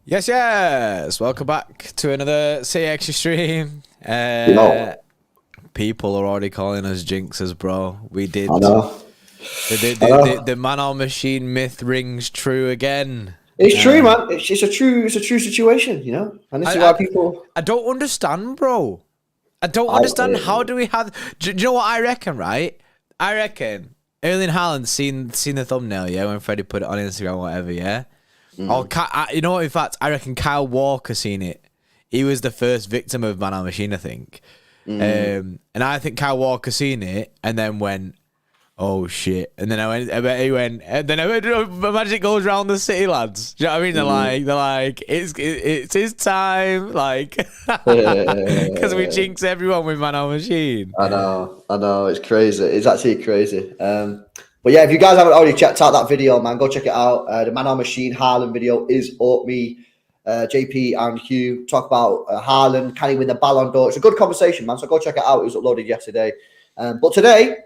Yes, yes. Welcome back to another CX stream. No, People are already calling us jinxers, bro. We I did. know. The, the, I the, the, know. the man on machine myth rings true again. It's true, Uh, man. It's a true situation, and this I, is why I, people. I don't understand, bro. I don't I, understand. How do we have. Do you know what I reckon, right? I reckon Erling Haaland seen the thumbnail, yeah, when Freddie put it on Instagram or whatever, yeah? Or, you know what, in fact, I reckon Kyle Walker seen it. He was the first victim of Man on Machine, I think. And I think Kyle Walker seen it and then went, oh shit. And then I bet he went, and then I went, imagine it goes around the city, lads. Do you know what I mean? They're like, it's his time, like, because we jinx everyone with Man on Machine. I know. It's crazy. It's actually crazy. But yeah, if you guys haven't already checked out that video, man, go check it out. The Man on Machine Haaland video is up. Me, JP, and Hugh talk about Haaland. Can he win the Ballon d'Or? It's a good conversation, man. So go check it out. It was uploaded yesterday. But today,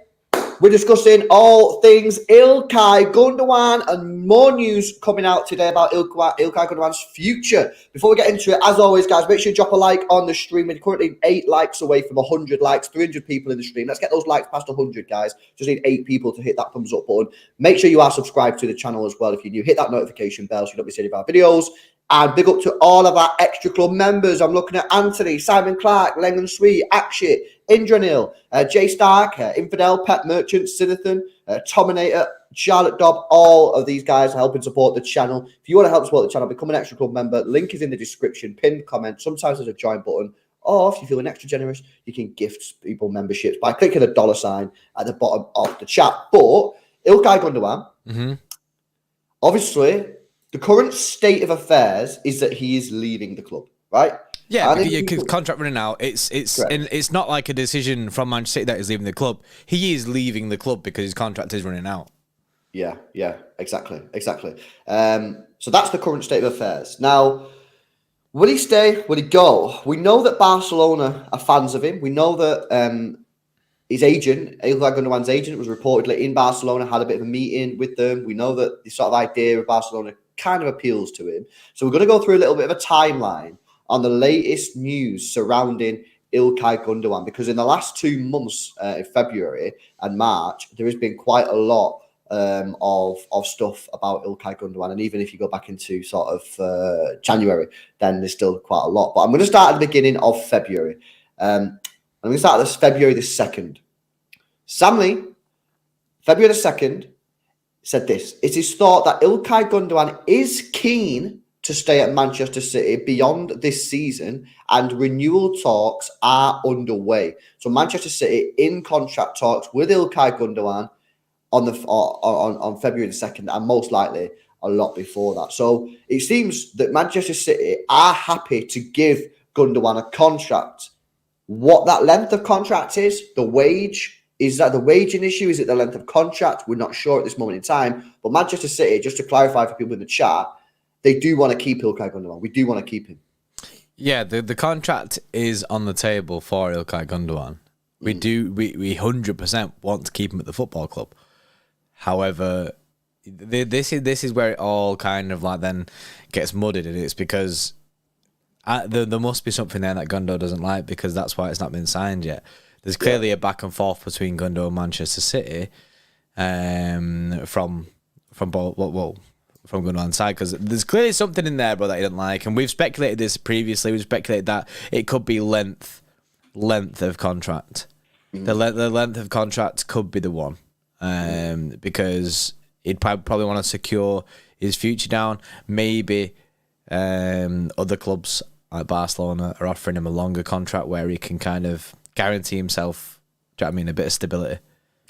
we're discussing all things Ilkay Gundogan and more news coming out today about Ilkay Gundogan's future. Before we get into it, as always, guys, make sure you drop a like on the stream. We're currently 8 likes away from 100 likes, 300 people in the stream. Let's get those likes past 100, guys. Just need 8 people to hit that thumbs up button. Make sure you are subscribed to the channel as well if you're new. Hit that notification bell so you don't miss any of our videos. And big up to all of our Xtra Club members. I'm looking at Anthony, Simon Clark, Lennon Sweet, Akshit, Indranil, Jay Stark, Infidel, Pet Merchant, Sinathan, Tominator, Charlotte Dobb. All of these guys are helping support the channel. If you want to help support the channel, become an Extra Club member. Link is in the description, pinned comment. Sometimes there's a join button. Or if you're feeling extra generous, you can gift people memberships by clicking the $ at the bottom of the chat. But Ilkay Gundogan, obviously, the current state of affairs is that he is leaving the club, right? Yeah, because contract running out. It's not like a decision from Manchester City that he's leaving the club. He is leaving the club because his contract is running out. Yeah, exactly. So that's the current state of affairs. Now, will he stay? Will he go? We know that Barcelona are fans of him. We know that his agent, Ilkay Gundogan's agent, was reportedly in Barcelona, had a bit of a meeting with them. We know that the sort of idea of Barcelona kind of appeals to him. So we're going to go through a little bit of a timeline on the latest news surrounding Ilkay Gundogan, because in the last 2 months, in February and March, there has been quite a lot of stuff about Ilkay Gundogan. And even if you go back into sort of January, then there's still quite a lot. But I'm going to start at the beginning of February. I'm going to start at this February the 2nd. Sam Lee, February the 2nd, said this: it is thought that Ilkay Gundogan is keen to stay at Manchester City beyond this season, and renewal talks are underway. So Manchester City in contract talks with Ilkay Gundogan on February the 2nd, and most likely a lot before that. So it seems that Manchester City are happy to give Gundogan a contract. What that length of contract is, the wage. Is that the wage an issue? Is it the length of contract? We're not sure at this moment in time. But Manchester City, just to clarify for people in the chat, they do want to keep Ilkay Gundogan. We do want to keep him. Yeah, the contract is on the table for Ilkay Gundogan. We 100% want to keep him at the football club. However, this is where it all kind of like then gets muddied, and it's because there must be something there that Gundo doesn't like, because that's why it's not been signed yet. There's clearly a back and forth between Gundo and Manchester City, from Gundogan's side, because there's clearly something in there, bro, that he didn't like, and we've speculated this previously. We've speculated that it could be length of contract. The length of contract could be the one, because he'd probably want to secure his future down. Maybe other clubs like Barcelona are offering him a longer contract where he can kind of guarantee himself, do you know what I mean, a bit of stability.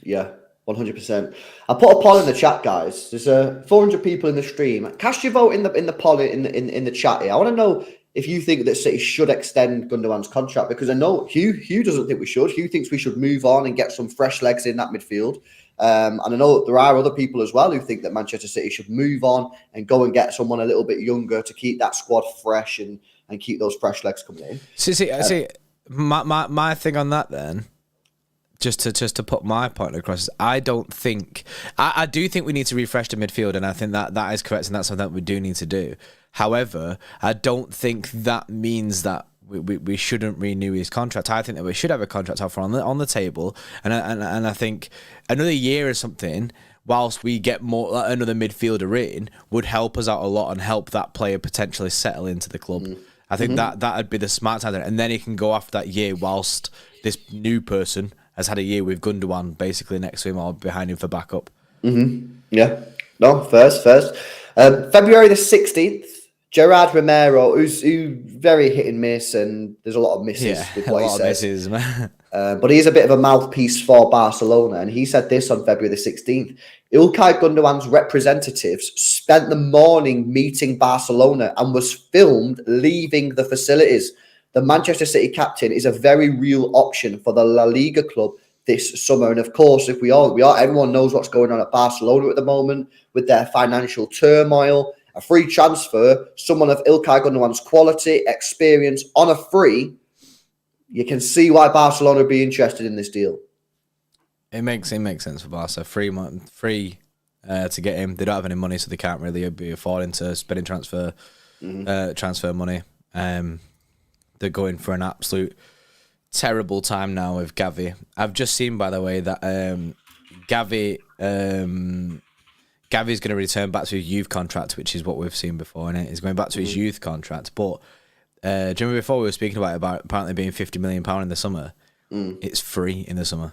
Yeah, 100%. I put a poll in the chat, guys. There's 400 people in the stream. Cast your vote in the poll in the chat here. I want to know if you think that City should extend Gundogan's contract, because I know Hugh doesn't think we should. Hugh thinks we should move on and get some fresh legs in that midfield. And I know there are other people as well who think that Manchester City should move on and go and get someone a little bit younger to keep that squad fresh and keep those fresh legs coming in. See, my thing on that then, just to put my point across, I don't think I do think we need to refresh the midfield, and I think that is correct, and that's something that we do need to do. However, I don't think that means that we shouldn't renew his contract. I think that we should have a contract offer on the table, and I think another year or something, whilst we get another midfielder in, would help us out a lot and help that player potentially settle into the club. I think that'd be the smart time, and then he can go after that year whilst this new person has had a year with Gundogan basically next to him or behind him for backup. Yeah. No, first. February the 16th, Gerard Romero, who's very hit and miss, and there's a lot of misses with what he says. Misses, man. But he's a bit of a mouthpiece for Barcelona, and he said this on February the 16th. Ilkay Gundogan's representatives spent the morning meeting Barcelona and was filmed leaving the facilities. The Manchester City captain is a very real option for the La Liga club this summer. And of course, if we are, everyone knows what's going on at Barcelona at the moment with their financial turmoil. A free transfer, someone of Ilkay Gundogan's quality, experience on a free, you can see why Barcelona would be interested in this deal. It makes sense for Barca. Free to get him. They don't have any money, so they can't really be affording to spending transfer money. They're going for an absolute terrible time now with Gavi. I've just seen, by the way, that Gavi's going to return back to his youth contract, which is what we've seen before, innit? He's going back to his youth contract. But do you remember before we were speaking about apparently being £50 million in the summer? It's free in the summer.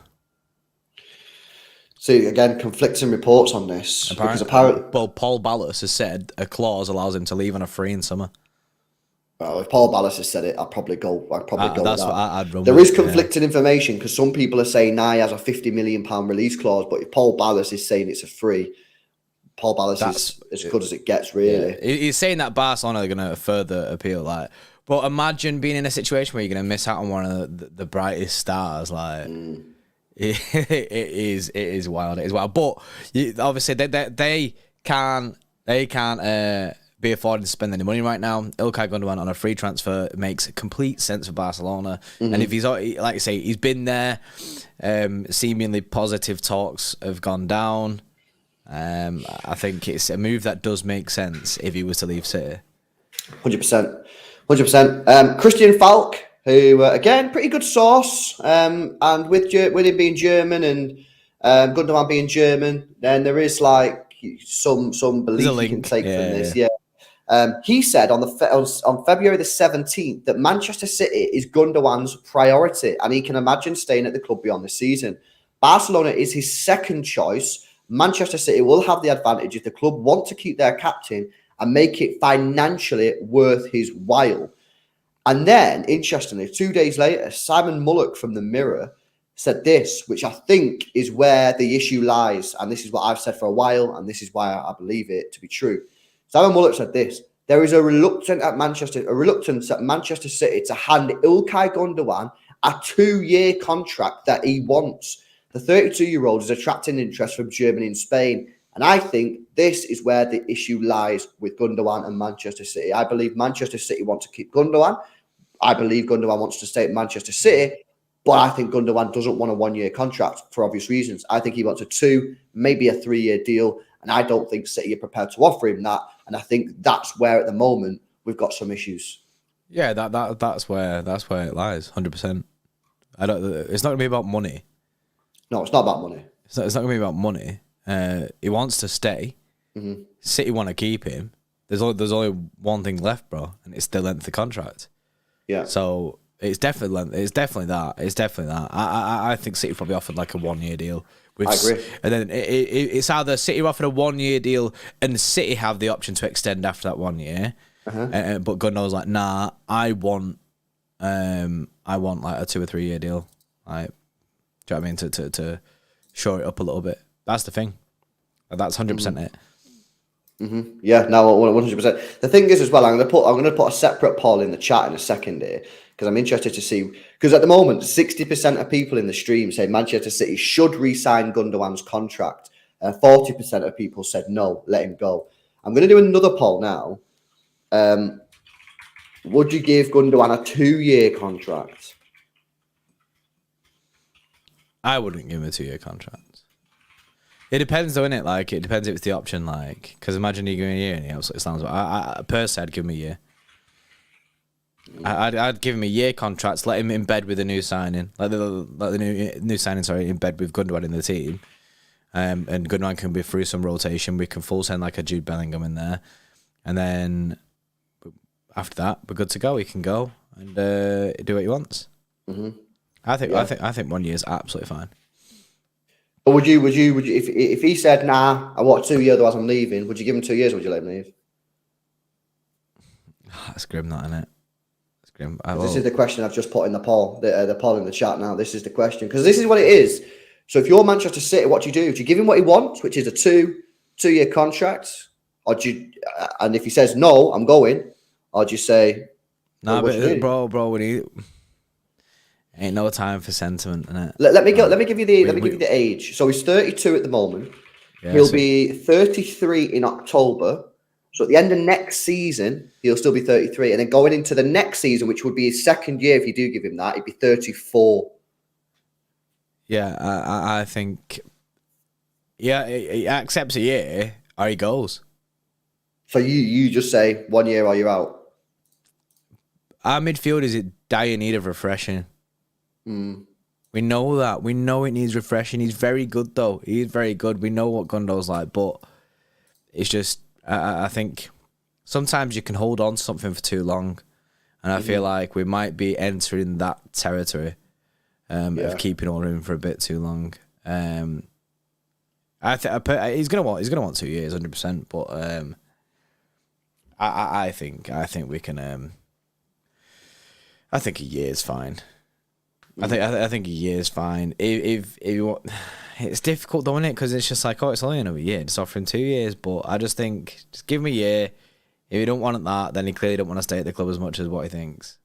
See, again, conflicting reports on this. Apparently, well, Paul Ballas has said a clause allows him to leave on a free in summer. Well, if Paul Ballas has said it, I'd probably go with that. That's what I'd run There with, is conflicting information because some people are saying he has a £50 million release clause, but if Paul Ballas is saying it's a free, Paul Ballas is as good as it gets, really. Yeah. He's saying that Barcelona are going to further appeal, but imagine being in a situation where you're going to miss out on one of the brightest stars, It is wild. It is wild. But obviously they can't be afforded to spend any money right now. Ilkay Gundogan on a free transfer makes complete sense for Barcelona. And if he's, like you say, he's been there, seemingly positive talks have gone down. I think it's a move that does make sense if he was to leave City. 100%. Christian Falk, who again pretty good source, and with him being German and Gundogan being German, then there is like some belief you can take from this. Yeah. He said on February the 17th that Manchester City is Gundogan's priority, and he can imagine staying at the club beyond the season. Barcelona is his second choice. Manchester City will have the advantage if the club want to keep their captain and make it financially worth his while. And then, interestingly, 2 days later, Simon Mullock from the Mirror said this, which I think is where the issue lies. And this is what I've said for a while, and this is why I believe it to be true. Simon Mullock said this: there is a reluctance at Manchester City to hand Ilkay Gundogan a 2-year contract that he wants. The 32-year-old is attracting interest from Germany and Spain. And I think this is where the issue lies with Gundogan and Manchester City. I believe Manchester City want to keep Gundogan. I believe Gundogan wants to stay at Manchester City. But I think Gundogan doesn't want a 1-year contract for obvious reasons. I think he wants a 2, maybe a 3-year deal. And I don't think City are prepared to offer him that. And I think that's where at the moment we've got some issues. Yeah, that's where it lies, 100%. It's not going to be about money. No, it's not about money. It's not going to be about money. He wants to stay. City want to keep him. There's only one thing left, bro, and it's the length of the contract. Yeah. So it's definitely that. I think City probably offered like a 1-year deal. I agree. And then it's either City offered a 1-year deal and City have the option to extend after that 1 year. But Gundogan's like, nah, I want like a 2 or 3 year deal. Like, do you know what I mean? To shore it up a little bit. That's the thing. That's 100% it. Yeah, no, 100%. The thing is as well, I'm going to put a separate poll in the chat in a second here because I'm interested to see, because at the moment 60% of people in the stream say Manchester City should re-sign Gundogan's contract. 40% of people said no, let him go. I'm going to do another poll now. Would you give Gundogan a 2-year contract? I wouldn't give him a 2-year contract. It depends, though, innit? Like, it depends if it's the option, like, because imagine you give him a year and he absolutely slams. I personally, I'd give him a year. I'd give him a year contract, let him in bed with a new signing, like the new signing, sorry, in bed with Gundogan in the team, and Gundogan can be through some rotation. We can full send like a Jude Bellingham in there, and then after that we're good to go. He can go and do what he wants. Mm-hmm. I think 1 year is absolutely fine. But would you if he said nah, I want 2 years, otherwise I'm leaving? Would you give him 2 years? Or would you let him leave? That's grim, that, isn't it? This is the question I've just put in the poll, the poll in the chat now. This is the question, because this is what it is. So if you're Manchester City, what do you do? Do you give him what he wants, which is a two-year contract, or do you? And if he says no, I'm going, or do you say, nah, but bro, we need. Ain't no time for sentiment, innit? Let me give you the age. So he's 32 at the moment. Yeah, he'll be 33 in October. So at the end of next season, he'll still be 33. And then going into the next season, which would be his second year, if you do give him that, he'd be 34. Yeah, I think... Yeah, he accepts a year, or he goes. So you just say 1 year or you're out? Our midfield is in dire need of refreshing. We know that. We know it needs refreshing. He's very good, though. He's very good. We know what Gundogan's like, but it's just... I think sometimes you can hold on to something for too long, and I feel like we might be entering that territory of keeping on him for a bit too long. He's gonna want 2 years, 100%. But I think we can. I think a year is fine. I think a year is fine. If you want. It's difficult, though, isn't it? Because it's just like, it's only another year. Just offer him 2 years. But I just think, just give him a year. If you don't want that, then he clearly don't want to stay at the club as much as what he thinks.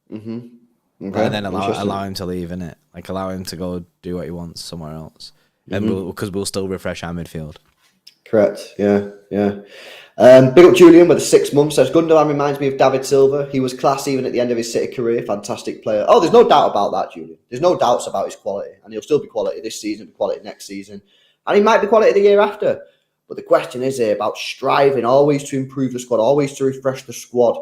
Mm-hmm. Okay. And then allow him to leave, innit? Like, allow him to go do what he wants somewhere else. And because we'll still refresh our midfield. Correct. Yeah. Big up Julian with the 6 months. Says Gundogan reminds me of David Silva. He was class even at the end of his City career. Fantastic player. Oh, there's no doubt about that, Julian. There's no doubts about his quality, and he'll still be quality this season, be quality next season, and he might be quality the year after. But the question is here about striving always to improve the squad, always to refresh the squad.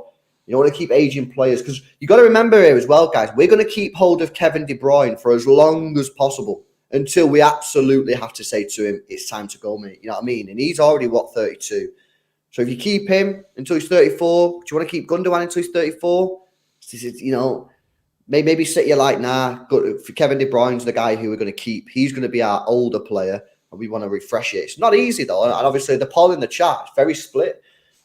You don't want to keep aging players, because you got to remember here as well, guys. We're going to keep hold of Kevin De Bruyne for as long as possible until we absolutely have to say to him, "It's time to go, mate." You know what I mean? And he's already 32. So if you keep him until he's 34, do you want to keep Gundogan until he's 34? Maybe City are like, nah, Kevin De Bruyne's the guy who we're going to keep. He's going to be our older player, and we want to refresh it. It's not easy, though. And obviously, the poll in the chat is very split.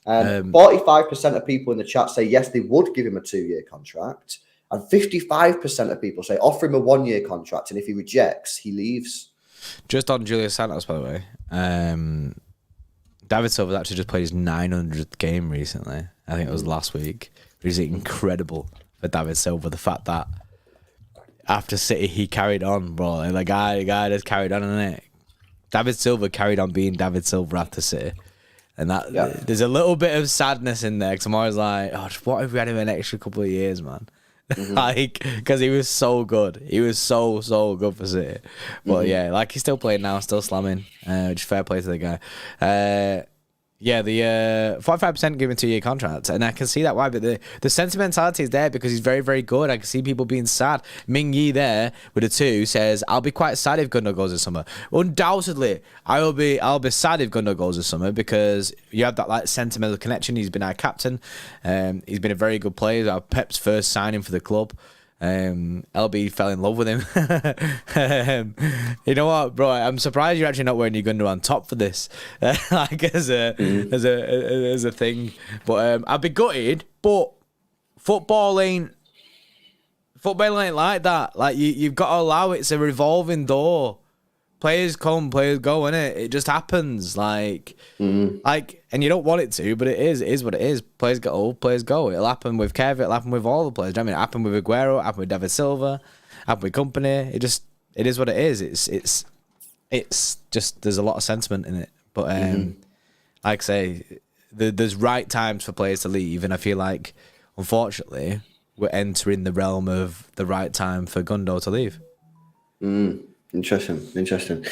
45% of people in the chat say, yes, they would give him a 2-year contract. And 55% of people say, offer him a 1-year contract. And if he rejects, he leaves. Just on Julius Santos, by the way. David Silva actually just played his 900th game recently. I think it was last week. It was incredible for David Silva. The fact that after City, he carried on, bro. And the guy just carried on, innit? David Silva carried on being David Silva after City. And there's a little bit of sadness in there, because I'm always like, what if we had him an extra couple of years, man? Because he was so good. He was so good for City. But yeah, he's still playing now, still slamming. Just fair play to the guy. The 45% given 2-year contract, and I can see that why. But the sentimentality is there because he's very, very good. I can see people being sad. Ming Yi there with a 2 says, "I'll be quite sad if Gundogan goes this summer." Undoubtedly, I'll be sad if Gundogan goes this summer, because you have that sentimental connection. He's been our captain. He's been a very good player. Our Pep's first signing for the club. LB fell in love with him. You know what, bro? I'm surprised you're actually not wearing your Gundogan top for this, as a thing. But I'd be gutted. But football ain't like that. Like you've got to allow it. It's a revolving door. Players come, players go, innit? It just happens. And you don't want it to, but it is. It is what it is. Players get old, players go. It'll happen with Kev, it'll happen with all the players. I mean, it happened with Aguero, it happened with David Silva, it happened with Company. It is what it is. It's just, there's a lot of sentiment in it. But like I say, there's right times for players to leave, and I feel like, unfortunately, we're entering the realm of the right time for Gundo to leave. Interesting.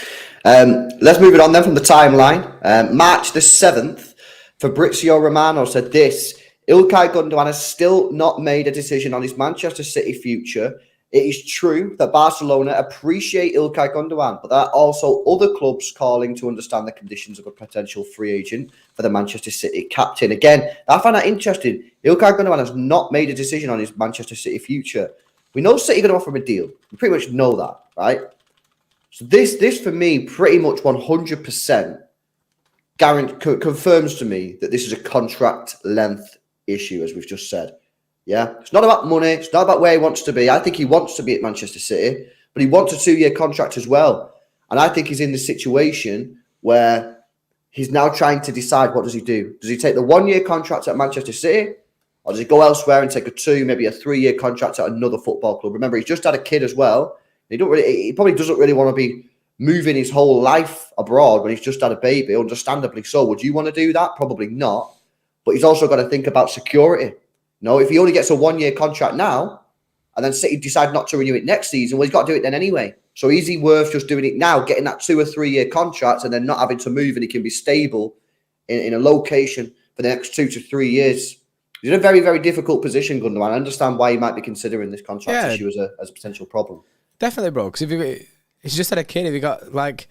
Let's move it on then from the timeline. March the 7th, Fabrizio Romano said this: Ilkay Gundogan has still not made a decision on his Manchester City future. It is true that Barcelona appreciate Ilkay Gundogan, but there are also other clubs calling to understand the conditions of a potential free agent for the Manchester City captain. Again, I find that interesting. Ilkay Gundogan has not made a decision on his Manchester City future. We know City are going to offer him a deal. We pretty much know that, right? So this for me pretty much 100% confirms to me that this is a contract length issue, as we've just said. Yeah, it's not about money. It's not about where he wants to be. I think he wants to be at Manchester City, but he wants a 2-year contract as well. And I think he's in the situation where he's now trying to decide, what does he do? Does he take the 1-year contract at Manchester City, or does he go elsewhere and take a 2, maybe a 3-year contract at another football club? Remember, he's just had a kid as well. He probably doesn't really want to be moving his whole life abroad when he's just had a baby, understandably so. Would you want to do that? Probably not. But he's also got to think about security. No, if he only gets a 1-year contract now, and then City decide not to renew it next season, well, he's got to do it then anyway. So is he worth just doing it now, getting that 2 or 3 year contract, and then not having to move, and he can be stable in a location for the next 2 to 3 years? He's in a very, very difficult position, Gundogan. I understand why he might be considering this contract issue as a potential problem. Definitely, bro. Because if he's just had a kid, if he got like,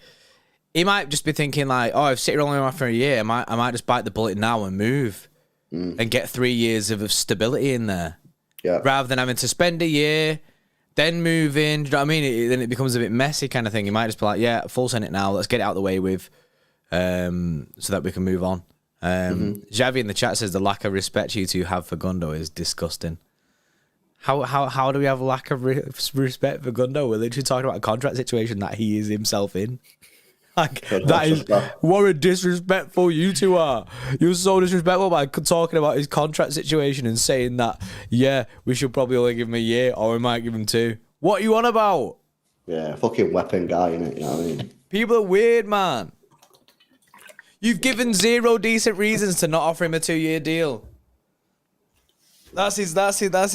he might just be thinking like, oh, if City are only on for a year, I might just bite the bullet now and move. And get 3 years of stability in there. Yeah. Rather than having to spend a year, then move in. Do you know what I mean? Then it becomes a bit messy kind of thing. You might just be like, yeah, full send it now. Let's get it out of the way with, so that we can move on. Xavi in the chat says the lack of respect you two have for Gundo is disgusting. How do we have a lack of respect for Gundo? We're literally talking about a contract situation that he is himself in. Like, that is what a disrespectful you two are. You're so disrespectful by talking about his contract situation and saying that, yeah, we should probably only give him a year or we might give him 2. What are you on about? Yeah, fucking weapon guy, innit? You know what I mean? People are weird, man. You've given 0 decent reasons to not offer him a 2-year deal. That's his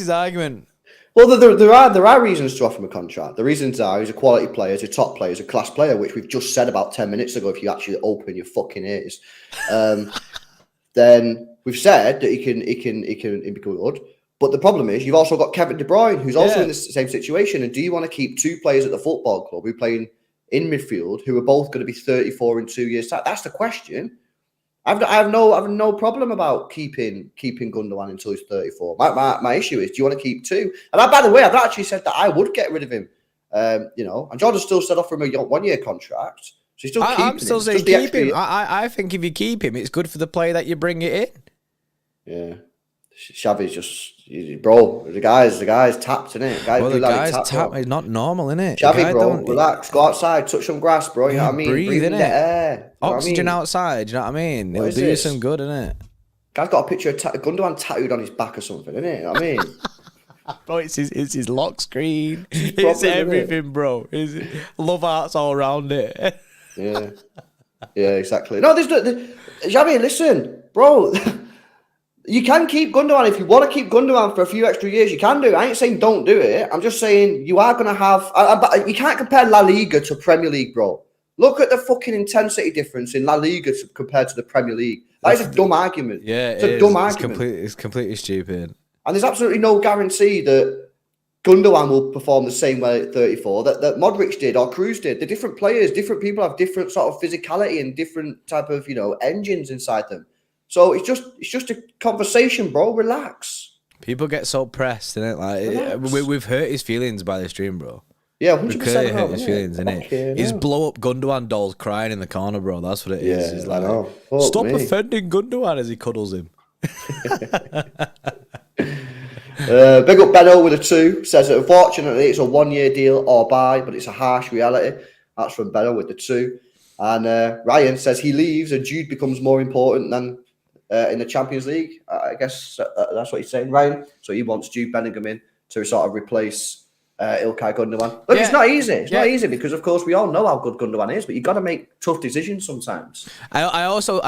argument. Well, there are reasons to offer him a contract. The reasons are he's a quality player, he's a top player, he's a class player, which we've just said about 10 minutes ago. If you actually open your fucking ears, then we've said that he can be good. But the problem is you've also got Kevin De Bruyne, who's also in the same situation. And do you want to keep 2 players at the football club who are playing in midfield who are both going to be 34 in 2 years' time? That's the question. I have no problem about keeping Gundogan until he's 34. My issue is, do you want to keep 2? And by the way, I've actually said that I would get rid of him. And Jordan still said offer him a 1-year contract. So he's still keeping him. I'm still saying keep him. I think if you keep him, it's good for the player that you bring it in. Yeah. Xavi's just, bro, the guy's tapped, innit? The guy's tapped. It's not normal, innit? Xavi, bro, relax. Go outside, touch some grass, bro. You know what I mean? Breathe in the air. Oxygen outside, you know what I mean? It'll do you some good, innit? Guy's got a picture of Gundogan tattooed on his back or something, innit? You know what I mean? Bro, it's his lock screen. It's everything, bro. It's love hearts all around it. Yeah, exactly. No, Xavi, listen, bro. You can keep Gundogan if you want to keep Gundogan for a few extra years. You can do it. I ain't saying don't do it. I'm just saying you are going to have. You can't compare La Liga to Premier League, bro. Look at the fucking intensity difference in La Liga compared to the Premier League. That is a dumb argument. Yeah, it's a dumb argument. It's completely stupid. And there's absolutely no guarantee that Gundogan will perform the same way at 34 that Modric did or Kroos did. They're different players. Different people have different sort of physicality and different type of engines inside them. So it's just a conversation, bro. Relax. People get so pressed, innit? Like we've hurt his feelings by this stream, bro. Yeah, 100%. We've hurt his feelings, innit? His blow up Gundogan dolls crying in the corner, bro. That's what it is. He's like, I know. Stop offending Gundogan as he cuddles him. Big up Benno with a 2. Says that unfortunately it's a 1-year deal or buy, but it's a harsh reality. That's from Benno with the 2. And Ryan says he leaves and Jude becomes more important than in the Champions League. I guess that's what he's saying, Ryan. So he wants Jude Bellingham in to sort of replace Ilkay Gundogan. Look, it's not easy. It's not easy because, of course, we all know how good Gundogan is, but you've got to make tough decisions sometimes. I also.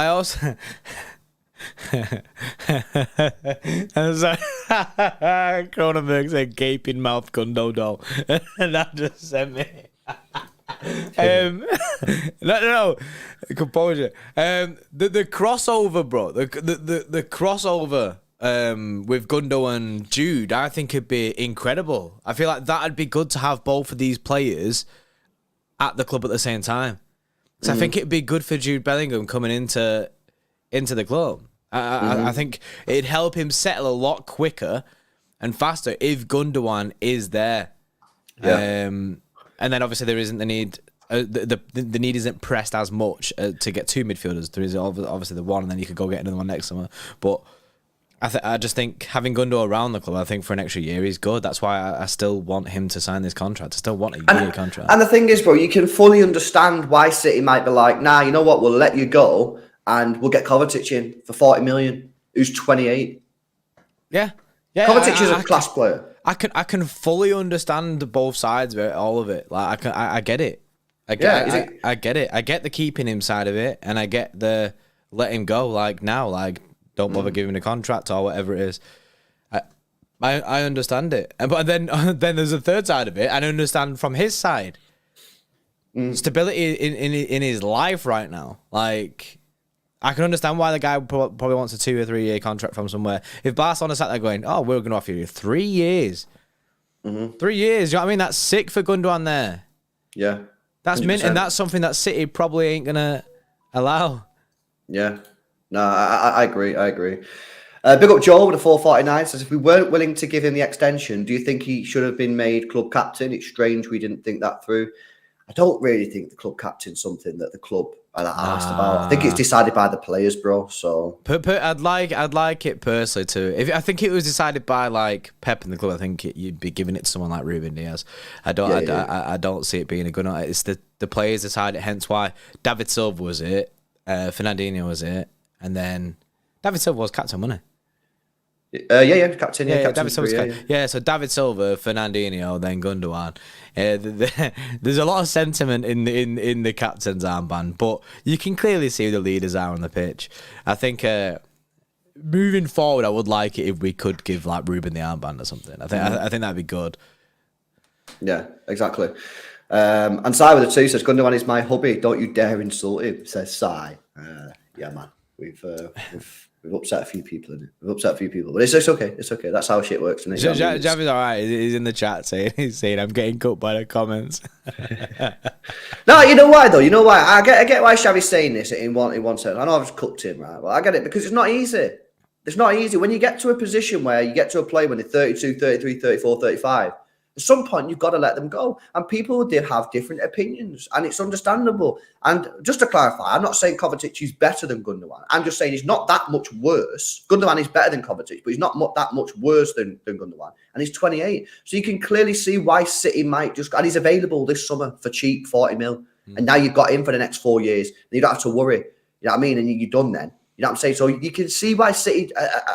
Cronenberg said gaping mouth Gundo doll. And that just sent me. No, composure. The crossover, bro. The crossover with Gundo and Jude, I think it'd be incredible. I feel like that'd be good to have both of these players at the club at the same time. So I think it'd be good for Jude Bellingham coming into the club. I think it'd help him settle a lot quicker and faster if Gundogan is there. Yeah. And then obviously there isn't the need. The need isn't pressed as much to get two midfielders. There is obviously the one, and then you could go get another one next summer. But I just think having Gundo around the club, I think for an extra year, is good. That's why I still want him to sign this contract. I still want a year contract. And the thing is, bro, you can fully understand why City might be like, nah, you know what? We'll let you go, and we'll get Kovacic in for 40 million, who's 28. Yeah. Kovacic is a class player. I can fully understand both sides of it, all of it. Like I get it. I get it. I get the keeping him side of it, and I get the let him go. Like now, like don't bother giving him a contract or whatever it is. I understand it, but then there's a third side of it. I understand from his side stability in his life right now. Like I can understand why the guy probably wants a 2 or 3 year contract from somewhere. If Barcelona sat there going, "Oh, we're going to offer you 3 years," 3 years. You know what I mean? That's sick for Gundogan there. Yeah. That's mint, and that's something that City probably ain't gonna allow. Yeah, no, I agree. Big up Joel with a 449 says, if we weren't willing to give him the extension, do you think he should have been made club captain? It's strange we didn't think that through. I don't really think the club captain's something that the club are asked about. I think it's decided by the players, bro. So I'd like it personally to. If I think it was decided by like Pep and the club, I think you'd be giving it to someone like Ruben Diaz. I don't see it being a good. It's the players decide it. Hence why David Silva was it, Fernandinho was it, and then David Silva was captain, wasn't he? Captain. David Silva's so David Silva, Fernandinho, then Gundogan. There's a lot of sentiment in the captain's armband, but you can clearly see who the leaders are on the pitch. I think moving forward, I would like it if we could give like Ruben the armband or something. I think that'd be good. Yeah, exactly. And Sai with a 2 says Gundogan is my hubby. Don't you dare insult him. Says Sai. Yeah, man. We've upset a few people, but it's okay. It's okay. That's how shit works. Javi's all right. He's in the chat saying I'm getting cut by the comments. No, you know why though? You know why? I get why Xavi's saying this in one sense. I know I've just cooked him, right? But I get it because it's not easy. It's not easy when you get to a position where you get to a play when they're 32, 33, 34, 35. At some point, you've got to let them go. And people did have different opinions, and it's understandable. And just to clarify, I'm not saying Kovacic is better than Gundogan. I'm just saying he's not that much worse. Gundogan is better than Kovacic, but he's not that much worse than Gundogan. And he's 28. So you can clearly see why City might just... And he's available this summer for cheap, 40 mil. And now you've got him for the next 4 years. And you don't have to worry. You know what I mean? And you're done then. You know what I'm saying? So you can see why City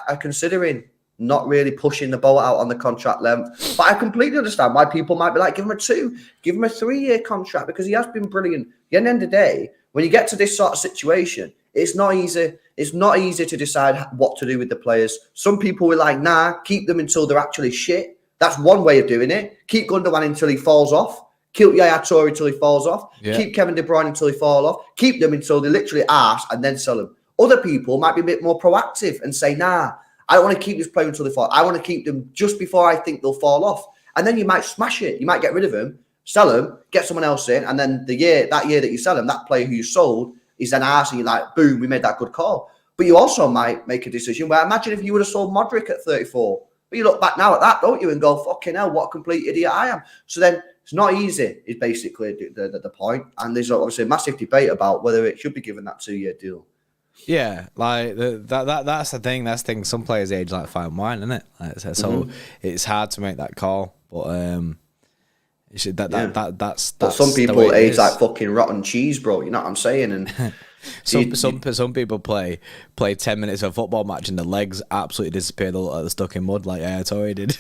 are considering... not really pushing the boat out on the contract length. But I completely understand why people might be like, give him a 2, give him a 3-year contract because he has been brilliant. At the end of the day, when you get to this sort of situation, it's not easy. It's not easy to decide what to do with the players. Some people were like, nah, keep them until they're actually shit. That's one way of doing it. Keep Gundogan until he falls off. Keep Yaya Toure until he falls off. Yeah. Keep Kevin De Bruyne until he falls off. Keep them until they literally arse and then sell them. Other people might be a bit more proactive and say, nah, I don't want to keep this player until they fall. I want to keep them just before I think they'll fall off. And then you might smash it. You might get rid of them, sell them, get someone else in. And then that year that you sell them, that player who you sold is then arsed and you're like, boom, we made that good call. But you also might make a decision where imagine if you would have sold Modric at 34. But you look back now at that, don't you, and go, fucking hell, what a complete idiot I am. So then it's not easy is basically the point. And there's obviously a massive debate about whether it should be given that 2-year deal. Yeah, like that's the thing. That's the thing. Some players age like fine wine, isn't it? Like, so it's hard to make that call. But that's but some people age like fucking rotten cheese, bro. You know what I'm saying? And some people play 10 minutes of a football match and the legs absolutely disappear. They're stuck in mud like Toure did.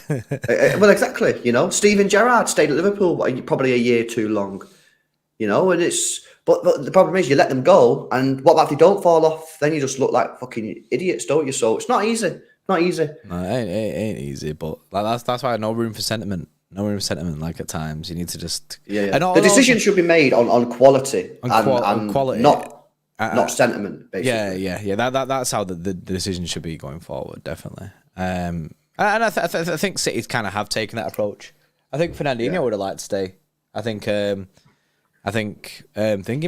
Well, exactly. You know, Steven Gerrard stayed at Liverpool probably a year too long. You know, and it's. But the problem is you let them go, and what about if they don't fall off? Then you just look like fucking idiots, don't you? So it's not easy. Not easy. No, it ain't easy, but like that's why no room for sentiment. knowing sentiment. Like at times, you need to just Yeah. And The decision should be made on quality and quality, not sentiment. Basically, yeah. That's how the decision should be going forward. Definitely. And I think City's kind of have taken that approach. I think Fernandinho would have liked to stay. I think he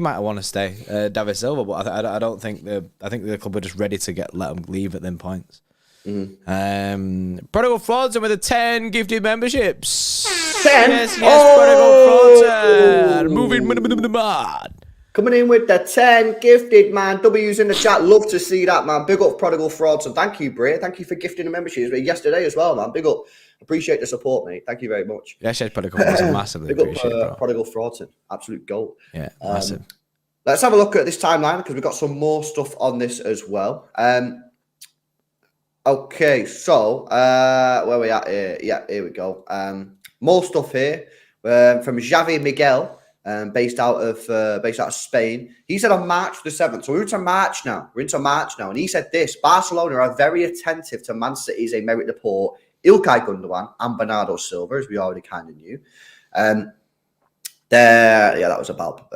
might want to stay, David Silva, but I don't think I think the club are just ready to let him leave at them points. Prodigal Fraudson with 10 gifted memberships. 10? Yes, Prodigal Fraudson. Moving the mud. Coming in with the 10 gifted, man. W's in the chat. Love to see that, man. Big up Prodigal Fraudson. Thank you, Bray. Thank you for gifting the memberships yesterday as well, man. Big up. Appreciate the support, mate. Thank you very much. Yeah, Prodigal Fraudson, massively appreciate it, Prodigal Fraudson. Absolute gold. Yeah, massive. Let's have a look at this timeline because we've got some more stuff on this as well. Okay, so where are we at here? Yeah, here we go. More stuff here from Xavi Miguel, based out of Spain. He said on March the 7th. So we're into March now. And he said this: Barcelona are very attentive to Man City's Emerick Laporte, Ilkay Gundogan, and Bernardo Silva, as we already kind of knew. That was about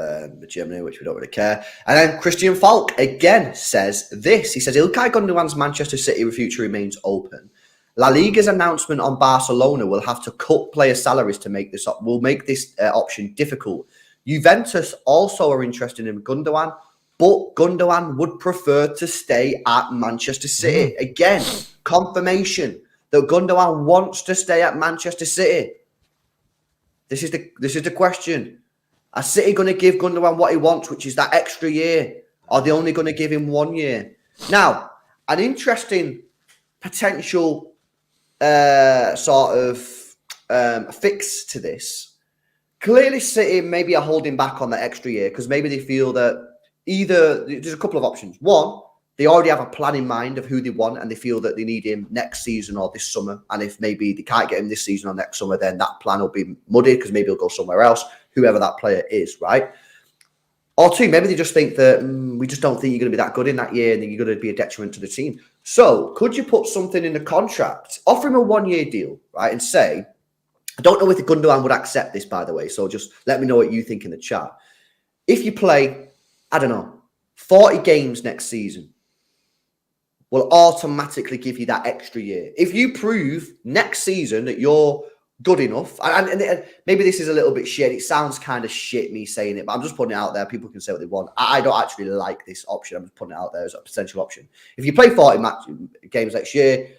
Germany, which we don't really care. And then Christian Falk again says this. He says, Ilkay Gundogan's Manchester City future remains open. La Liga's announcement on Barcelona will have to cut player salaries to make this option difficult. Juventus also are interested in Gundogan, but Gundogan would prefer to stay at Manchester City. Again, confirmation that Gundogan wants to stay at Manchester City. This is the question. Are City going to give Gundogan what he wants, which is that extra year? Or are they only going to give him 1 year? Now, an interesting potential sort of fix to this. Clearly, City maybe are holding back on that extra year because maybe they feel that there's a couple of options. One, they already have a plan in mind of who they want and they feel that they need him next season or this summer. And if maybe they can't get him this season or next summer, then that plan will be muddy because maybe he'll go somewhere else, whoever that player is, right? Or two, maybe they just think that we just don't think you're going to be that good in that year and you're going to be a detriment to the team. So could you put something in the contract, offer him a 1 year deal, right? And say, I don't know if the Gundogan would accept this, by the way. So just let me know what you think in the chat. If you play, I don't know, 40 games next season, will automatically give you that extra year. If you prove next season that you're good enough, and maybe this is a little bit shit, it sounds kind of shit me saying it, but I'm just putting it out there. People can say what they want. I don't actually like this option. I'm just putting it out there as a potential option. If you play 40 games next year,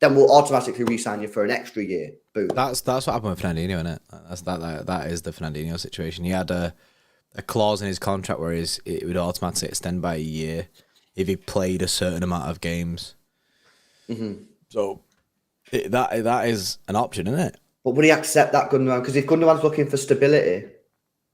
then we'll automatically re-sign you for an extra year. Boom. That's what happened with Fernandinho, isn't it? That is the Fernandinho situation. He had a clause in his contract where it would automatically extend by a year if he played a certain amount of games. So that is an option, isn't it? But would he accept that, Gundogan? Because if Gundogan's looking for stability,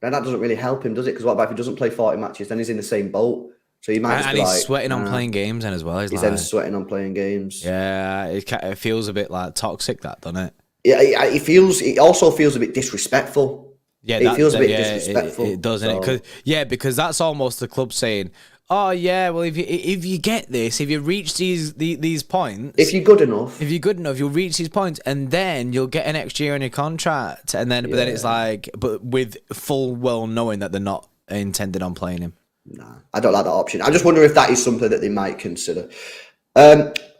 then that doesn't really help him, does it? Because what about if he doesn't play 40 matches? Then he's in the same boat. So he might just be he's sweating on playing games then as well. He's then sweating on playing games. Yeah, it feels a bit like toxic, that, doesn't it? Yeah, it also feels a bit disrespectful. Yeah, it feels a bit disrespectful. It does, doesn't it? Because that's almost the club saying, oh yeah, well if you get this, if you reach these points, if you're good enough, you'll reach these points, and then you'll get an extra year on your contract, and then but then it's like, but with full well knowing that they're not intended on playing him. Nah, I don't like that option. I just wonder if that is something that they might consider.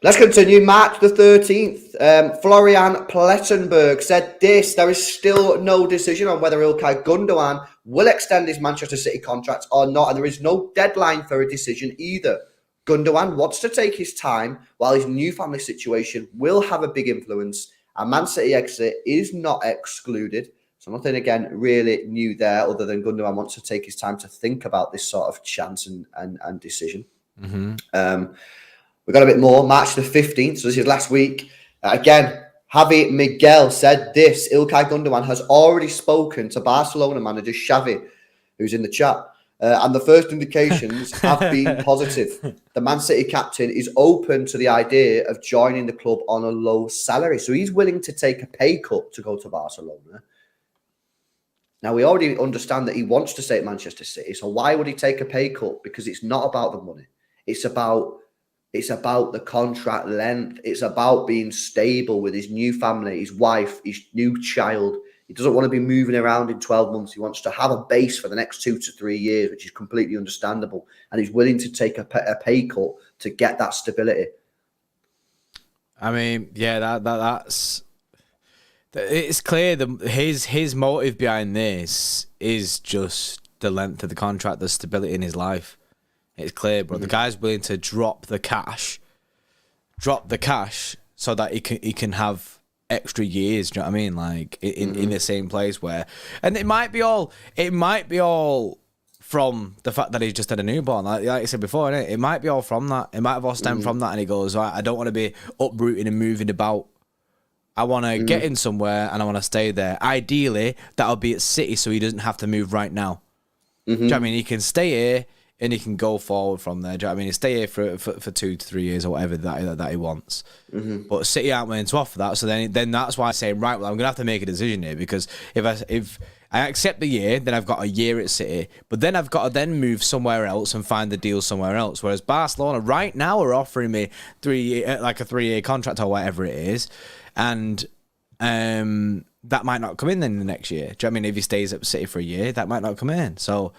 Let's continue. March the 13th. Florian Plettenberg said this: there is still no decision on whether Ilkay Gundogan will extend his Manchester City contract or not, and there is no deadline for a decision either. Gundogan wants to take his time, while his new family situation will have a big influence. A Man City exit is not excluded. So nothing, again, really new there, other than Gundogan wants to take his time to think about this sort of chance and decision. We got a bit more. March the 15th, so this is last week. Again, Javi Miguel said this: Ilkay Gundogan has already spoken to Barcelona manager Xavi, who's in the chat, and the first indications have been positive. The Man City captain is open to the idea of joining the club on a low salary, so he's willing to take a pay cut to go to Barcelona. Now, we already understand that he wants to stay at Manchester City, so why would he take a pay cut? Because it's not about the money. It's about the contract length. It's about being stable with his new family, his wife, his new child. He doesn't want to be moving around in 12 months. He wants to have a base for the next 2 to 3 years, which is completely understandable. And he's willing to take a pay cut to get that stability. I mean, yeah, that's it's clear that his motive behind this is just the length of the contract, the stability in his life. It's clear, bro. The guy's willing to drop the cash so that he can have extra years. Do you know what I mean? Like in the same place where, and it might be all from the fact that he's just had a newborn. Like I said before, innit? It might be all from that. It might have all stemmed from that, and he goes, right, I don't want to be uprooting and moving about. I want to get in somewhere and I want to stay there. Ideally, that'll be at City, so he doesn't have to move right now. Do you know what I mean? He can stay here and he can go forward from there. Do you know what I mean? He stay here for 2 to 3 years or whatever that he wants. But City aren't willing to offer that, so then that's why I say, right, well, I'm gonna have to make a decision here, because if I accept the year, then I've got a year at City, but then I've got to then move somewhere else and find the deal somewhere else. Whereas Barcelona right now are offering me a 3-year contract or whatever it is, and that might not come in then the next year. Do you know what I mean? If he stays at City for a year, that might not come in. So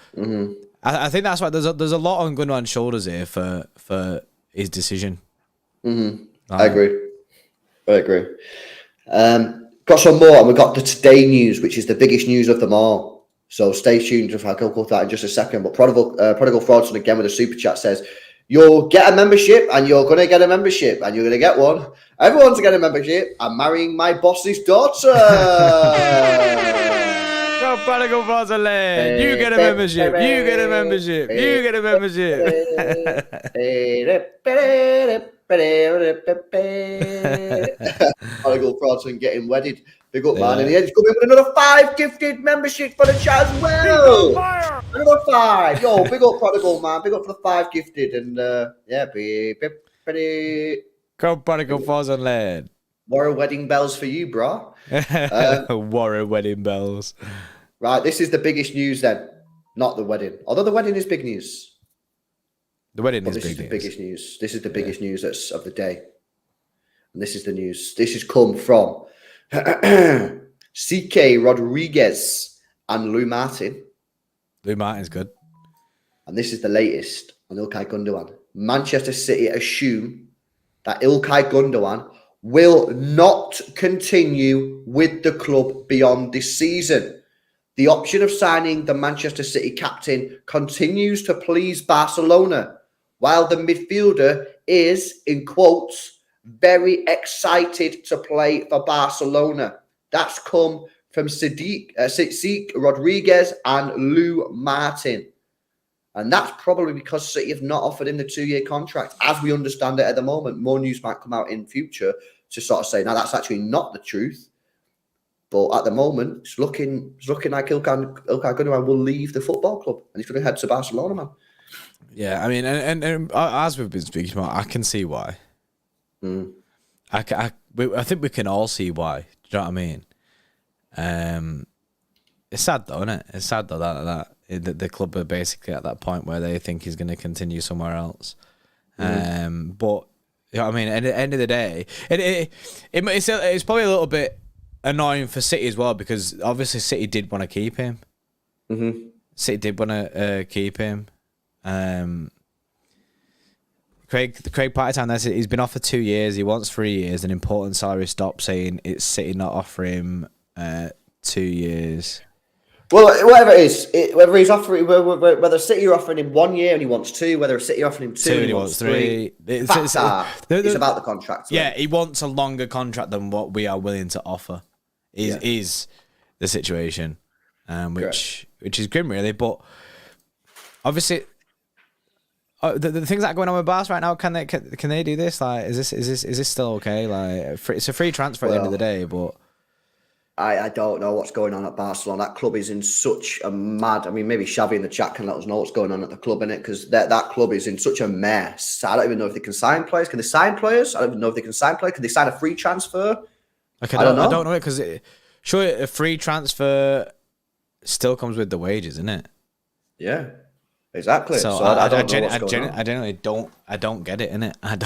I think that's why there's a lot on Gundogan's shoulders here for his decision. I agree. Got some more, and we've got the today news, which is the biggest news of them all. So stay tuned. I'll go with that in just a second. But Prodigal Fraudson again with a super chat says, "You'll get a membership, and you're going to get a membership, and you're going to get one. Everyone's going to get a membership. I'm marrying my boss's daughter." Go Prodigal Fraudson, you get a membership. You get a membership. You get a membership. Prodigal Fraudson getting wedded. Big up, man. And he's coming with another 5 gifted memberships for the chat as well. Another 5. Yo, big up, Prodigal, man. Big up for the 5 gifted. And Go Prodigal Fraudson, lad. Warrior wedding bells for you, bro. Warrior wedding bells. Right, this is the biggest news then. Not the wedding. Although the wedding is big news. The wedding But is this is big the news. biggest news. This is the biggest news of the day. And this is the news. This has come from CK Rodriguez and Lou Martin. Lou Martin's good. And this is the latest on Ilkay Gundogan. Manchester City assume that Ilkay Gundogan will not continue with the club beyond this season. The option of signing the Manchester City captain continues to please Barcelona, while the midfielder is, in quotes, very excited to play for Barcelona. That's come from Sadiq Rodriguez and Lou Martin. And that's probably because City have not offered him the 2-year contract, as we understand it at the moment. More news might come out in future to sort of say, now that's actually not the truth. But at the moment, it's looking like Ilkay Gundogan will leave the football club and he's going to head to Barcelona, man. Yeah, I mean, and as we've been speaking about, I can see why. I think we can all see why. Do you know what I mean? It's sad though, isn't it? It's sad though that the club are basically at that point where they think he's going to continue somewhere else. But you know what I mean? At the end of the day, it's probably a little bit annoying for City as well, because obviously City did want to keep him. City did want to keep him. Craig Partytown there said he's been offered 2 years. He wants 3 years. An important salary stop, saying it's City not offering him 2 years. Well, whatever it is, whether he's offering, whether City are offering him 1 year and he wants 2, whether City are offering him 2 and he wants 3. It's about the contract. Yeah, he wants a longer contract than what we are willing to offer. Is the situation, which is grim, really. But obviously, the things that are going on with Barca right now, can they do this? Like, is this still okay? Like, it's a free transfer at the end of the day, but. I don't know what's going on at Barcelona. That club is in such a mad... I mean, maybe Xavi in the chat can let us know what's going on at the club, innit? Because that club is in such a mess. I don't even know if they can sign players. Can they sign players? I don't even know if they can sign players. Can they sign a free transfer? Like, I don't know it, because surely a free transfer still comes with the wages, isn't it? Yeah. Exactly. So I don't know what's going on. I genuinely don't get it, innit? I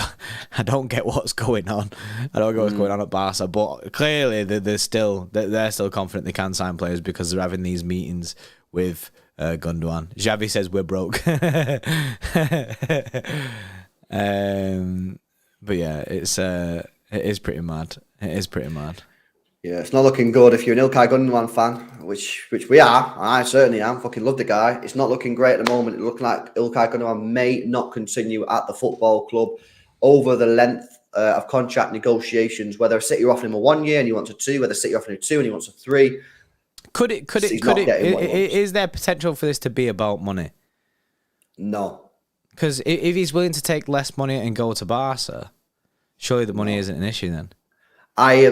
don't get what's going on. I don't get what's going on at Barca. But clearly they're still confident they can sign players because they're having these meetings with Gundogan. Xavi says we're broke. But yeah, it is pretty mad. It is pretty mad. Yeah, it's not looking good if you're an Ilkay Gundogan fan, which we are. I certainly am. Fucking love the guy. It's not looking great at the moment. It's looking like Ilkay Gundogan may not continue at the football club over the length of contract negotiations. Whether City are offering him a 1 year and he wants a 2, whether City are offering him 2 and he wants a 3. Is there potential for this to be about money? No. Because if he's willing to take less money and go to Barca, surely the money isn't an issue then. I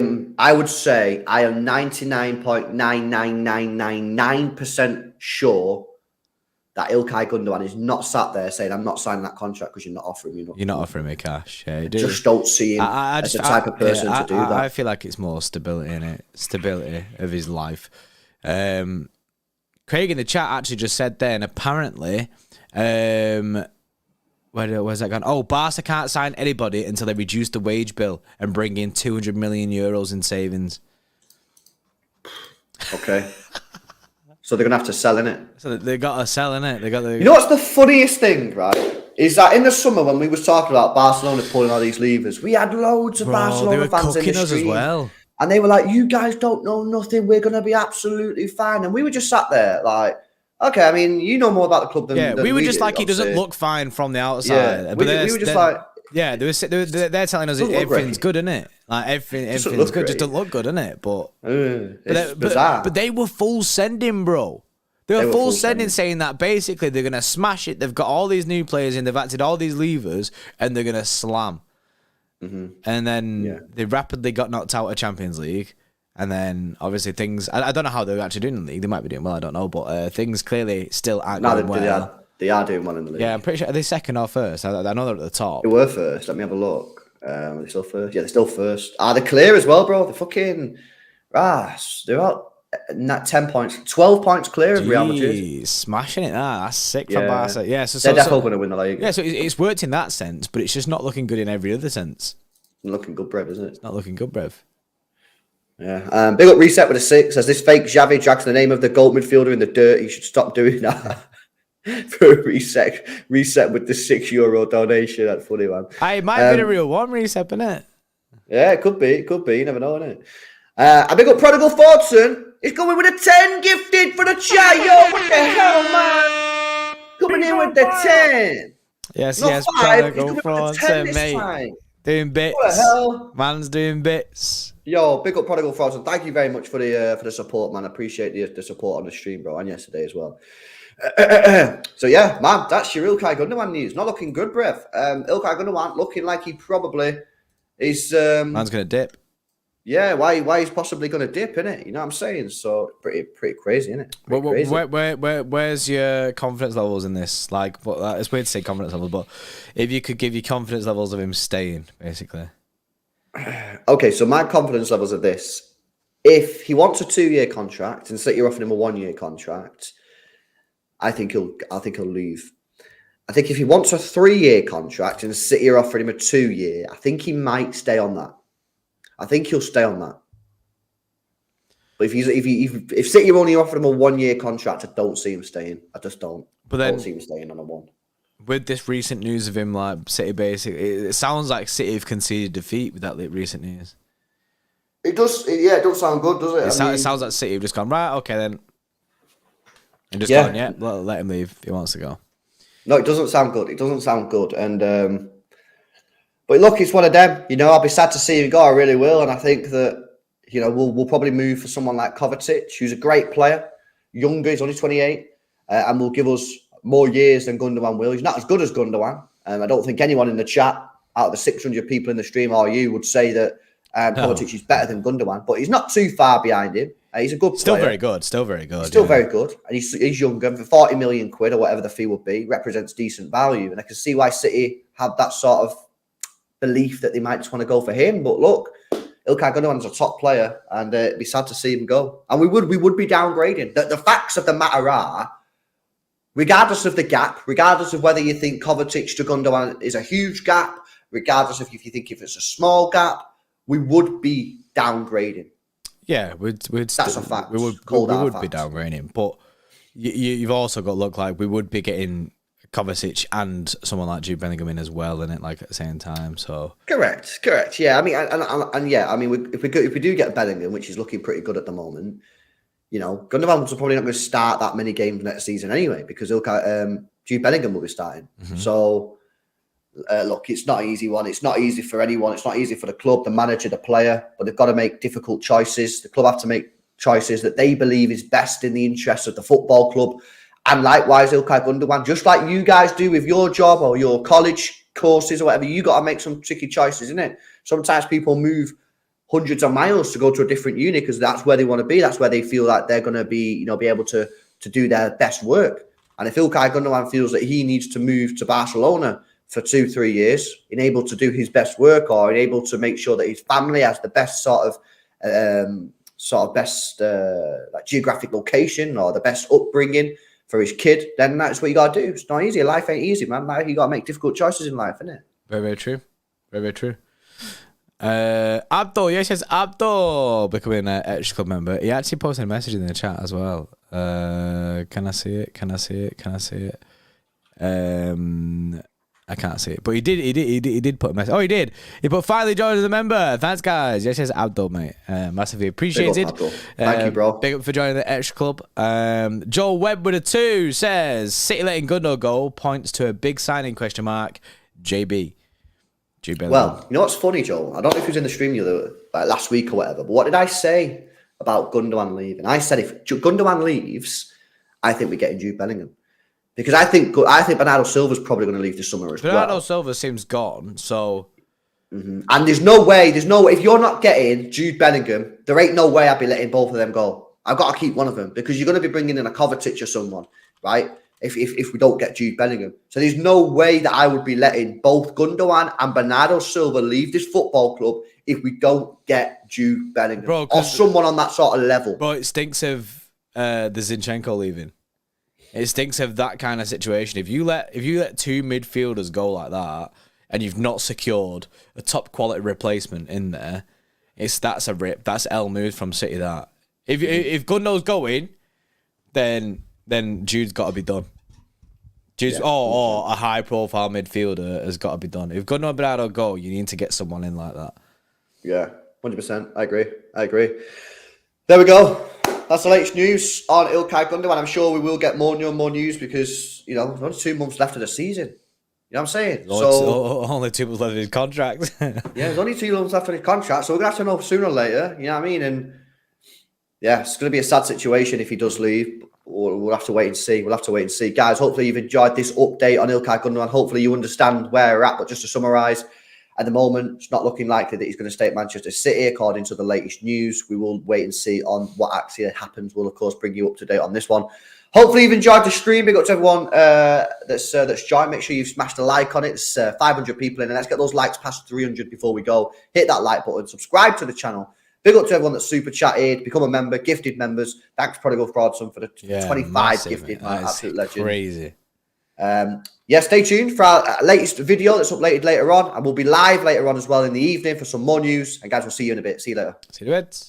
would say I am 99.99999% sure that Ilkay Gundogan is not sat there saying, I'm not signing that contract because you're not offering me enough. You're not offering me cash. Yeah, just don't see him as the type of person to do that. I feel like it's more stability in it. Stability of his life. Craig in the chat actually just said then, apparently, where's that gone? Oh, Barca can't sign anybody until they reduce the wage bill and bring in 200 million euros in savings. Okay. So they're going to have to sell, innit? So they got to sell, innit? You know what's the funniest thing, right? Is that in the summer when we was talking about Barcelona pulling all these levers, we had loads of Barcelona fans in the stream. As well. And they were like, you guys don't know nothing. We're going to be absolutely fine. And we were just sat there like, okay, I mean, you know more about the club than we were we just do, like, he doesn't look fine from the outside. Yeah, but we were just like... Yeah, they're telling us everything's good, isn't it? Like, everything's good, just don't look good, isn't it? But, it's bizarre. But they were full sending, bro. They were full sending, saying that basically they're going to smash it. They've got all these new players in, they've acted all these levers, and they're going to slam. Mm-hmm. And then they rapidly got knocked out of Champions League. And then, obviously, things... I don't know how they're actually doing in the league. They might be doing well, I don't know. But things clearly still aren't going well. They are doing well in the league. Yeah, I'm pretty sure... Are they second or first? I know they're at the top. They were first. Let me have a look. Are they still first? Yeah, they're still first. They're clear as well, bro. They're fucking... they're out 10 points. 12 points clear of Real Madrid. Smashing it. That's sick for Barca. Yeah, they're definitely going to win the league. Yeah, so it's worked in that sense, but it's just not looking good in every other sense. Looking good, Brev, isn't it? It's not looking good, Brev. Yeah. Big up Reset with a 6. As this fake Xavi drags the name of the gold midfielder in the dirt, he should stop doing that. For a reset with the €6 donation. That's funny, man. It might be a real one, Reset, isn't it? Yeah, it could be. It could be. You never know, innit? A big up Prodigal Fortune. He's going with a 10 gifted for the chat. Yo, what the hell, man? Coming in with the 10. Yes, Prodigal Fortune, mate. Time. Doing bits. What the hell? Man's doing bits. Yo, big up Prodigal Fortune. Thank you very much for the support, man. I appreciate the support on the stream, bro, and yesterday as well. So yeah, man, that's your Ilkay Gundogan news. Not looking good, Brev. Ilkay Gundogan looking like he probably is. Man's gonna dip. Yeah, why he's possibly gonna dip, innit? You know what I'm saying? So pretty crazy, innit? Where's your confidence levels in this? Like, it's weird to say confidence levels, but if you could give your confidence levels of him staying, basically. Okay, so my confidence levels of this: if he wants a 2-year contract and City are offering him a 1-year contract, I think he'll leave. I think if he wants a 3-year contract and City are offering him a 2-year, I think he might stay on that. I think he'll stay on that. But if City are only offering him a 1-year contract, I don't see him staying. I just don't. But then, I don't see him staying on a 1. With this recent news of him, like City, basically, it sounds like City have conceded defeat with that recent news. It does. Yeah, it doesn't sound good, does it? It sounds like City have just gone, right, okay then. And just gone, yeah, let him leave if he wants to go. No, it doesn't sound good. It doesn't sound good. And but look, it's one of them. You know, I'll be sad to see him go. I really will. And I think that, you know, we'll probably move for someone like Kovacic, who's a great player, younger, he's only 28, and will give us more years than Gundogan will. He's not as good as Gundogan. I don't think anyone in the chat, out of the 600 people in the stream or you, would say that Kovacic is better than Gundogan, but he's not too far behind him. He's a good player. Still very good. Still very good. Still very good. And he's younger. For 40 million quid or whatever the fee would be, represents decent value. And I can see why City had that sort of belief that they might just want to go for him. But look, Ilkay Gundogan's a top player, and it'd be sad to see him go. And we would be downgrading. The facts of the matter are, regardless of the gap, regardless of whether you think Kovacic to Gundogan is a huge gap, regardless of if you think if it's a small gap, we would be downgrading. Yeah, that's a fact. We would be downgrading, but you've also got to look like we would be getting Kovacic and someone like Jude Bellingham in as well, in it, like at the same time. So correct. Yeah, I mean, and yeah, I mean, if we do get Bellingham, which is looking pretty good at the moment, you know, Gundogan's probably not going to start that many games next season anyway, because Jude Bellingham will be starting. Mm-hmm. So. Look, it's not an easy one. It's not easy for anyone. It's not easy for the club, the manager, the player, but they've got to make difficult choices. The club have to make choices that they believe is best in the interest of the football club. And likewise, Ilkay Gundogan, just like you guys do with your job or your college courses or whatever, you got to make some tricky choices, isn't it? Sometimes people move hundreds of miles to go to a different uni because that's where they want to be. That's where they feel like they're going to be, you know, be able to do their best work. And if Ilkay Gundogan feels that he needs to move to Barcelona for 2-3 years, able to do his best work or able to make sure that his family has the best like geographic location or the best upbringing for his kid, then that's what you got to do. It's not easy. Life ain't easy, man. You got to make difficult choices in life, innit? Very, very true. Very, very true. Abdul, yes, Abdul becoming an Xtra Club member. He actually posted a message in the chat as well. Can I see it? I can't see it, but he did put a message. Oh, he did. He put finally joined as a member. Thanks, guys. Yes, Abdul, mate. Massively appreciated. Thank you, bro. Big up for joining the Xtra Club. Joel Webb with a 2 says City letting Gundogan go points to a big signing ? JB. Well, you know what's funny, Joel? I don't know if he was in the stream last week or whatever, but what did I say about Gundogan leaving? I said if Gundogan leaves, I think we're getting Jude Bellingham. Because I think Bernardo Silva's probably going to leave this summer as well. Bernardo Silva seems gone, so... Mm-hmm. And there's no way, if you're not getting Jude Bellingham, there ain't no way I'd be letting both of them go. I've got to keep one of them, because you're going to be bringing in a Kovacic or someone, right? If we don't get Jude Bellingham. So there's no way that I would be letting both Gundogan and Bernardo Silva leave this football club if we don't get Jude Bellingham. Bro, or someone on that sort of level. Bro, it stinks of the Zinchenko leaving. It stinks of that kind of situation. If you let 2 midfielders go like that, and you've not secured a top quality replacement in there, that's a rip. That's L moves from City. That if Gundogan's going, then Jude's got to be done. Or a high profile midfielder has got to be done. If Gundogan and Bernardo go, you need to get someone in like that. Yeah, 100%. I agree. There we go. That's the latest news on Ilkay Gundogan. I'm sure we will get more news because, you know, there's only 2 months left of the season. You know what I'm saying? Only 2 months left of his contract. Yeah, there's only 2 months left of his contract, so we're going to have to know sooner or later. You know what I mean? And yeah, it's going to be a sad situation if he does leave. We'll have to wait and see. Guys, hopefully you've enjoyed this update on Ilkay Gundogan. Hopefully you understand where we're at. But just to summarise, at the moment, it's not looking likely that he's going to stay at Manchester City, according to the latest news. We will wait and see on what actually happens. We'll, of course, bring you up to date on this one. Hopefully you've enjoyed the stream. Big up to everyone that's joined. Make sure you've smashed a like on it. It's 500 people in, and let's get those likes past 300 before we go. Hit that like button. Subscribe to the channel. Big up to everyone that's super chatted, become a member, gifted members. Thanks, Prodigal Fraudson, for the 25 massive, gifted. Man, absolute legend. Crazy. Stay tuned for our latest video that's uploaded later on, and we'll be live later on as well in the evening for some more news. And guys, we'll see you in a bit. See you later. See you in a bit.